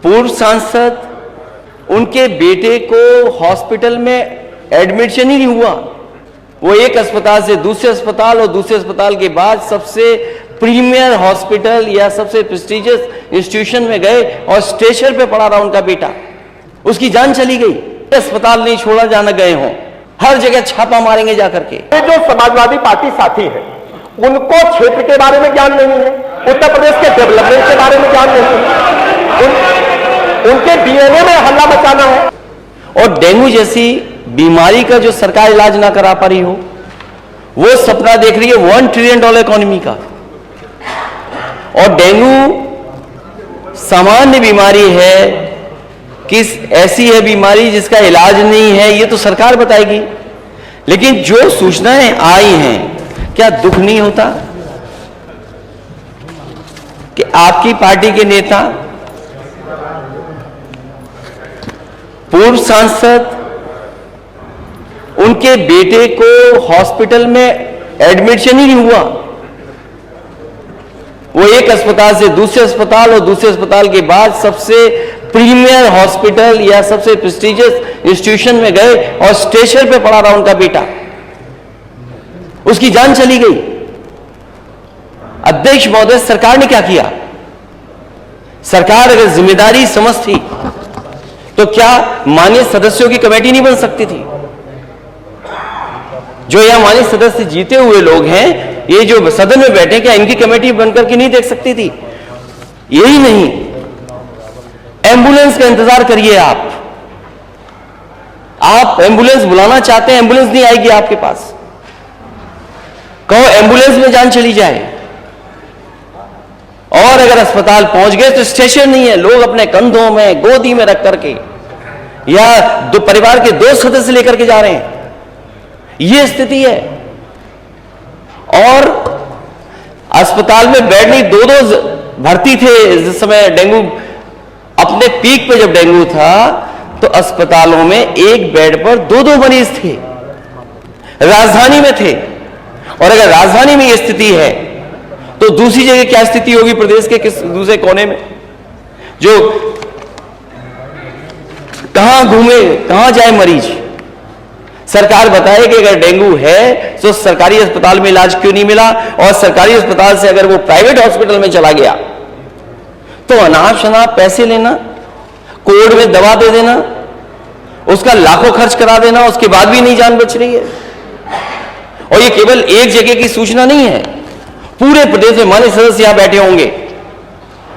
पूर्व सांसद, उनके बेटे को हॉस्पिटल में एडमिशन ही नहीं हुआ। वो एक अस्पताल से दूसरे अस्पताल और दूसरे अस्पताल के बाद सबसे प्रीमियर हॉस्पिटल या सबसे प्रेस्टिजियस इंस्टीट्यूशन में गए और स्ट्रेचर पे पड़ा रहा उनका बेटा, उसकी जान चली गई। अस्पताल नहीं छोड़ा जाना गए हों, हर जगह छापा मारेंगे जाकर के। जो समाजवादी पार्टी साथी है उनको क्षेत्र के बारे में ज्ञान नहीं है, उत्तर प्रदेश के डेवलपमेंट के बारे में ज्ञान नहीं है, उनके डीएनए में हल्ला मचाना है। और डेंगू जैसी बीमारी का जो सरकार इलाज ना करा पा रही हो, वो सपना देख रही है $1 ट्रिलियन इकोनॉमी का। और डेंगू सामान्य बीमारी है, किस ऐसी है बीमारी जिसका इलाज नहीं है, ये तो सरकार बताएगी। लेकिन जो सूचनाएं आई हैं, क्या दुख नहीं होता कि आपकी पार्टी के नेता, पूर्व सांसद, उनके बेटे को हॉस्पिटल में एडमिशन ही नहीं हुआ। वो एक अस्पताल से दूसरे अस्पताल और दूसरे अस्पताल के बाद सबसे प्रीमियर हॉस्पिटल या सबसे प्रेस्टिजियस इंस्टीट्यूशन में गए और स्ट्रेचर पे पड़ा रहा उनका बेटा, उसकी जान चली गई। अध्यक्ष महोदय, सरकार ने क्या किया? सरकार अगर जिम्मेदारी समझती तो क्या माननीय सदस्यों की कमेटी नहीं बन सकती थी? जो यहां माननीय सदस्य जीते हुए लोग हैं, ये जो सदन में बैठे, क्या इनकी कमेटी बनकर के नहीं देख सकती थी? यही नहीं, एम्बुलेंस का इंतजार करिए। आप एम्बुलेंस बुलाना चाहते हैं, एम्बुलेंस नहीं आएगी आपके पास। कहो एम्बुलेंस में जान चली जाए। और अगर अस्पताल पहुंच गए तो स्टेशन नहीं है, लोग अपने कंधों में, गोदी में रख करके या परिवार के 2 सदस्य लेकर के जा रहे हैं। यह स्थिति है। और अस्पताल में बेड नहीं, 2-2 भर्ती थे जिस समय डेंगू अपने पीक पे, जब डेंगू था तो अस्पतालों में एक बेड पर 2-2 मरीज थे, राजधानी में थे। और अगर राजधानी में यह स्थिति है तो दूसरी जगह क्या स्थिति होगी प्रदेश के किस दूसरे कोने में? जो कहां घूमे, कहां जाए मरीज? सरकार बताए कि अगर डेंगू है तो सरकारी अस्पताल में इलाज क्यों नहीं मिला, और सरकारी अस्पताल से अगर वो प्राइवेट हॉस्पिटल में चला गया तो अनाप शनाप पैसे लेना, कोविड में दवा दे देना, उसका लाखों खर्च करा देना, उसके बाद भी नहीं जान बच रही है। और ये केवल एक जगह की सूचना नहीं है, पूरे प्रदेश में माननीय सदस्य यहां बैठे होंगे,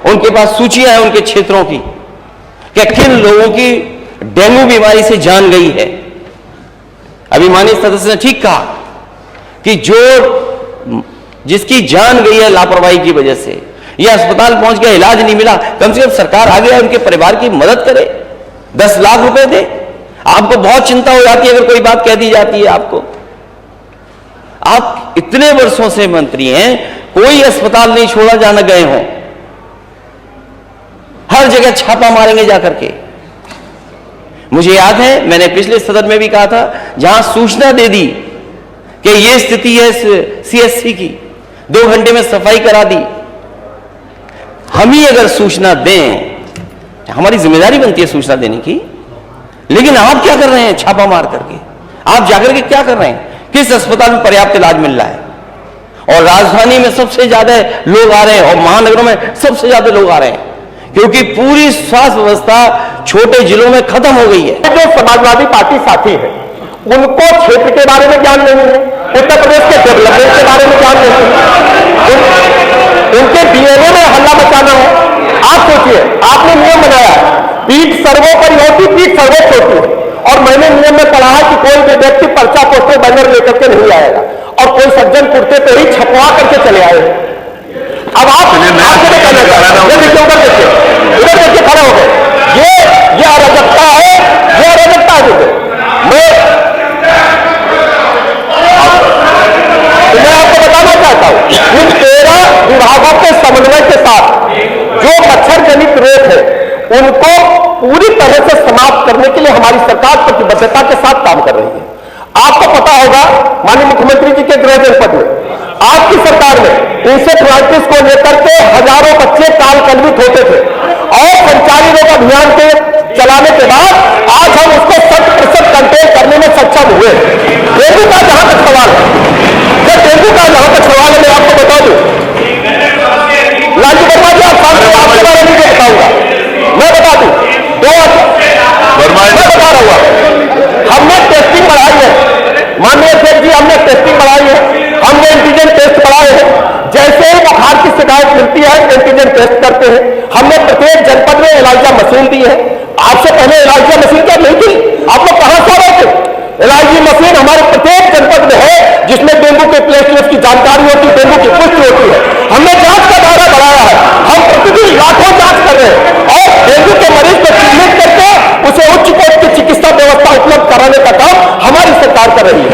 उनके पास सूचियां हैं उनके क्षेत्रों की कि किन लोगों की डेंगू बीमारी से जान गई है। अभी माननीय सदस्य ने ठीक कहा कि जिसकी जान गई है लापरवाही की वजह से, यह अस्पताल पहुंच गया, इलाज नहीं मिला, कम से कम सरकार आगे आए उनके परिवार की मदद करे, 10 लाख रुपए दे। आपको बहुत चिंता हो जाती है अगर कोई बात कह दी जाती है आपको। आप इतने वर्षों से मंत्री हैं, कोई अस्पताल नहीं छोड़ा जाना गए हों, हर जगह छापा मारेंगे जाकर के। मुझे याद है मैंने पिछले सदन में भी कहा था, जहां सूचना दे दी कि यह स्थिति है सीएससी की, 2 घंटे में सफाई करा दी। हम ही अगर सूचना दें, हमारी जिम्मेदारी बनती है सूचना देने की, लेकिन आप क्या कर रहे हैं? छापा मार करके आप जाकर के क्या कर रहे हैं? किस अस्पताल में पर्याप्त इलाज मिल रहा है? और राजधानी में सबसे ज्यादा लोग आ रहे हैं और महानगरों में सबसे ज्यादा लोग आ रहे हैं, क्योंकि पूरी स्वास्थ्य व्यवस्था छोटे जिलों में खत्म हो गई है। जो समाजवादी पार्टी साथी है उनको क्षेत्र के बारे में ज्ञान नहीं है, उत्तर प्रदेश के डेवलपमेंट के बारे में ज्ञान नहीं है, उनके डीएनए में हल्ला मचाना है। आप सोचिए, आपने नियम बनाया, पीठ सर्वों पर होती, पीठ सर्वोच्च होती है, और मैंने नियम में पढ़ा है कि कोई भी व्यक्ति पर्चा पोस्टर बैनर लेकर के नहीं आएगा, और कोई सज्जन कुर्ते पे ही छपवा करके चले आए। अब आप कहना चाहते हैं, उधर देखिए खड़े हो गए, ये अराजकता है, ये अराजकता है। मैं आपको बताना चाहता हूं, इन 13 विभागों के समन्वय के साथ जो मच्छर जनित रोग है उनको पूरी तरह से समाप्त करने के लिए हमारी सरकार प्रतिबद्धता के साथ काम कर रही है। आपको पता होगा, माननीय मुख्यमंत्री जी के गृह जनपद में आपकी सरकार में इंसेफ्लाइटिस को लेकर के हजारों बच्चे काल कलवित होते थे, और संचारी रोग अभियान के चलाने के बाद आज हम उसको 100% कंट्रोल करने में सक्षम हुए। डेंगू का जहां तक सवाल है, डेंगू का जहां तक सवाल है, मैं आपको बता दूं, लालजी वर्मा जी, आप सामने आपके बारे में क्या बताऊंगा, मैं बता दूं, मैं बता रहा हूं, हमने टेस्टिंग बढ़ाई है, माननीय अध्यक्ष जी, हमने टेस्टिंग बढ़ाई है, हमने एंटीजन टेस्ट बढ़ाए हैं। जैसे ही बुखार की शिकायत मिलती है एंटीजन टेस्ट करते हैं। हमने प्रत्येक जनपद में एलाइजा मशीन दी है। आपसे पहले एलाइजा मशीन क्या नहीं थी? आप लोग कहां से रहे थे? एलाइजी मशीन हमारे प्रत्येक जनपद में है, जिसमें डेंगू के प्लेटलेट्स की जानकारी होती है, डेंगू की पुष्टि होती है। हमने जांच का दायरा बढ़ाया है, हम प्रतिदिन लाखों जांच कर रहे हैं और डेंगू के मरीज को चिन्हित करके उसे उच्च कोटि की चिकित्सा व्यवस्था उपलब्ध कराने का काम हमारी सरकार कर रही है।